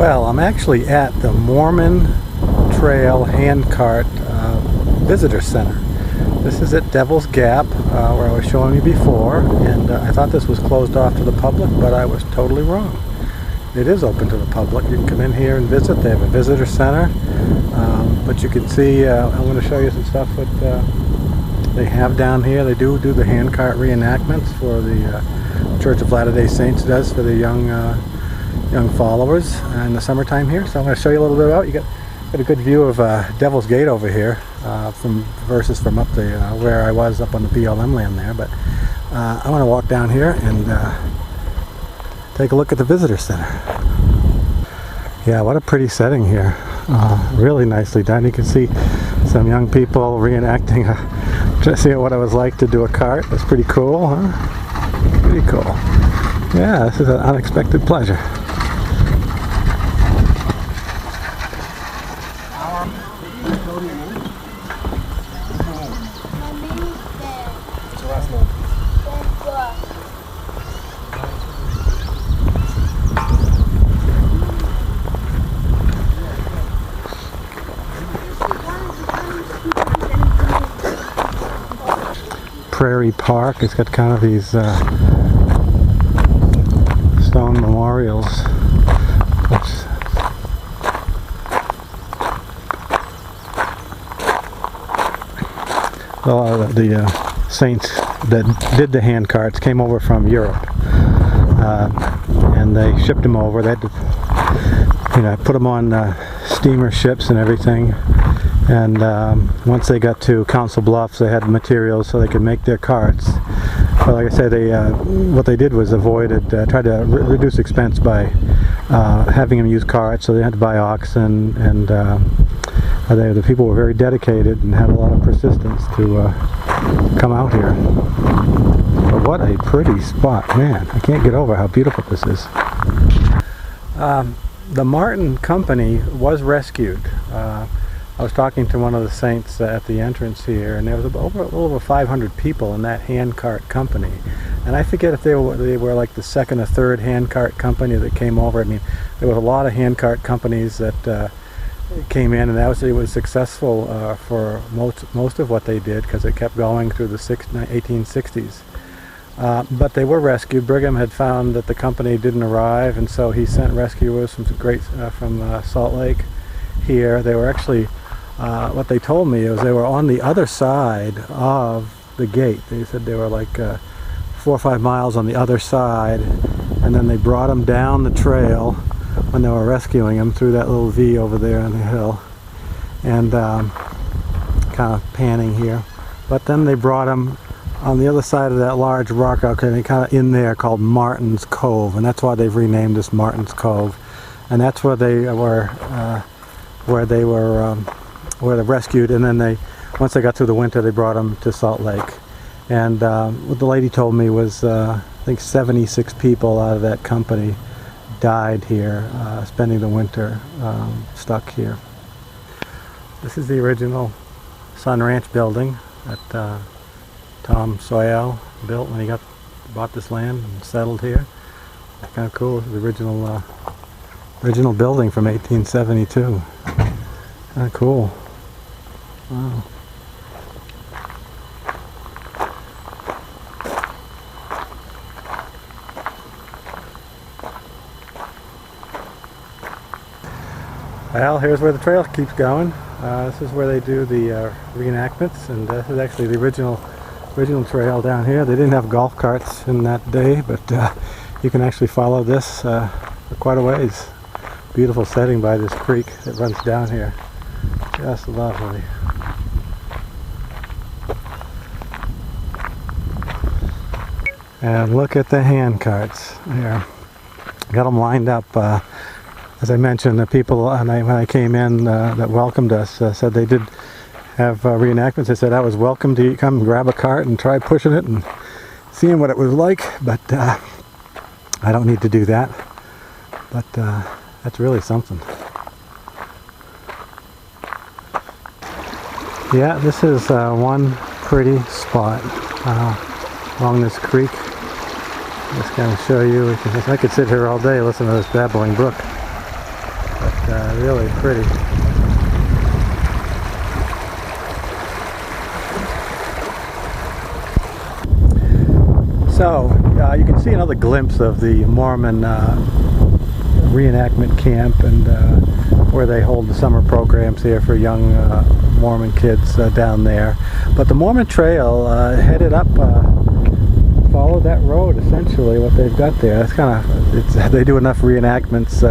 Well, I'm actually at the Mormon Trail Handcart Visitor Center. This is at Devil's Gap, where I was showing you before, and I thought this was closed off to the public, but I was totally wrong. It is open to the public. You can come in here and visit. They have a visitor center, but you can see, I'm going to show you some stuff that they have down here. They do the handcart reenactments for the Church of Latter-day Saints does for the young followers in the summertime here. So I'm going to show you a little bit about it. You got a good view of Devil's Gate over here versus from up the where I was up on the BLM land there. But I want to walk down here and take a look at the visitor center. Yeah, what a pretty setting here. Really nicely done. You can see some young people reenacting to see what it was like to do a cart. That's pretty cool, huh? Pretty cool. Yeah, this is an unexpected pleasure. Prairie Park. It's got kind of these stone memorials. The saints that did the hand carts came over from Europe, and they shipped them over. They had to, put them on steamer ships and everything. And once they got to Council Bluffs, they had materials so they could make their carts. But like I said, what they did was tried to reduce expense by having them use carts, so they had to buy oxen, and the people were very dedicated and had a lot of persistence to come out here. But what a pretty spot, man. I can't get over how beautiful this is. The Martin Company was rescued. I was talking to one of the saints at the entrance here, and there was over 500 people in that handcart company. And I forget if they were like the second or third handcart company that came over. I mean, there was a lot of handcart companies that came in, and it was successful for most of what they did, because it kept going through the 1860s. But they were rescued. Brigham had found that the company didn't arrive, and so he sent rescuers from Salt Lake here. They were actually what they told me was they were on the other side of the gate. They said they were like 4 or 5 miles on the other side, and then they brought them down the trail when they were rescuing them through that little V over there on the hill, and kind of panning here. But then they brought them on the other side of that large rock out, kind of in there, called Martin's Cove, and that's why they've renamed this Martin's Cove, and that's where they were rescued. And then once they got through the winter, they brought them to Salt Lake. And what the lady told me was I think 76 people out of that company died here, spending the winter stuck here. This is the original Sun Ranch building that Tom Sawyer built when he bought this land and settled here. Kind of cool. The original building from 1872. Kind of cool. Wow. Well, here's where the trail keeps going. This is where they do the reenactments, and this is actually the original trail down here. They didn't have golf carts in that day, but you can actually follow this for quite a ways. Beautiful setting by this creek that runs down here. Just lovely. And look at the hand carts here. Got them lined up. As I mentioned, the people when I came in that welcomed us said they did have reenactments. They said I was welcome to come and grab a cart and try pushing it and seeing what it was like, but I don't need to do that. But that's really something. Yeah, this is one pretty spot along this creek. Just kind of show you. I could sit here all day listening to this babbling brook. really pretty. So you can see another glimpse of the Mormon reenactment camp, and where they hold the summer programs here for young Mormon kids down there. But the Mormon Trail headed up, followed that road essentially. What they've got there, that's kind of, they do enough reenactments.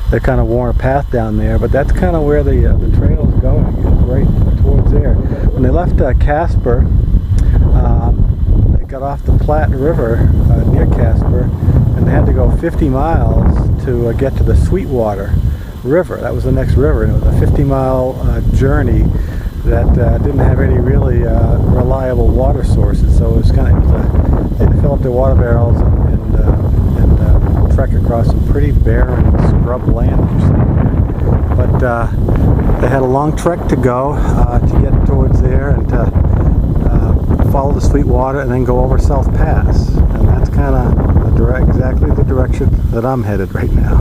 They kind of worn a path down there, but that's kind of where the trail is going, is right towards there. When they left Casper, they got off the Platte River near Casper, and they had to go 50 miles to get to the Sweetwater River. That was the next river, and it was a 50-mile journey that didn't have any really reliable water sources. So it was kind of, they had to fill up their water barrels and trek across some pretty barren scrub land. But they had a long trek to go to get towards there and to follow the Sweetwater and then go over South Pass. And that's kind of exactly the direction that I'm headed right now.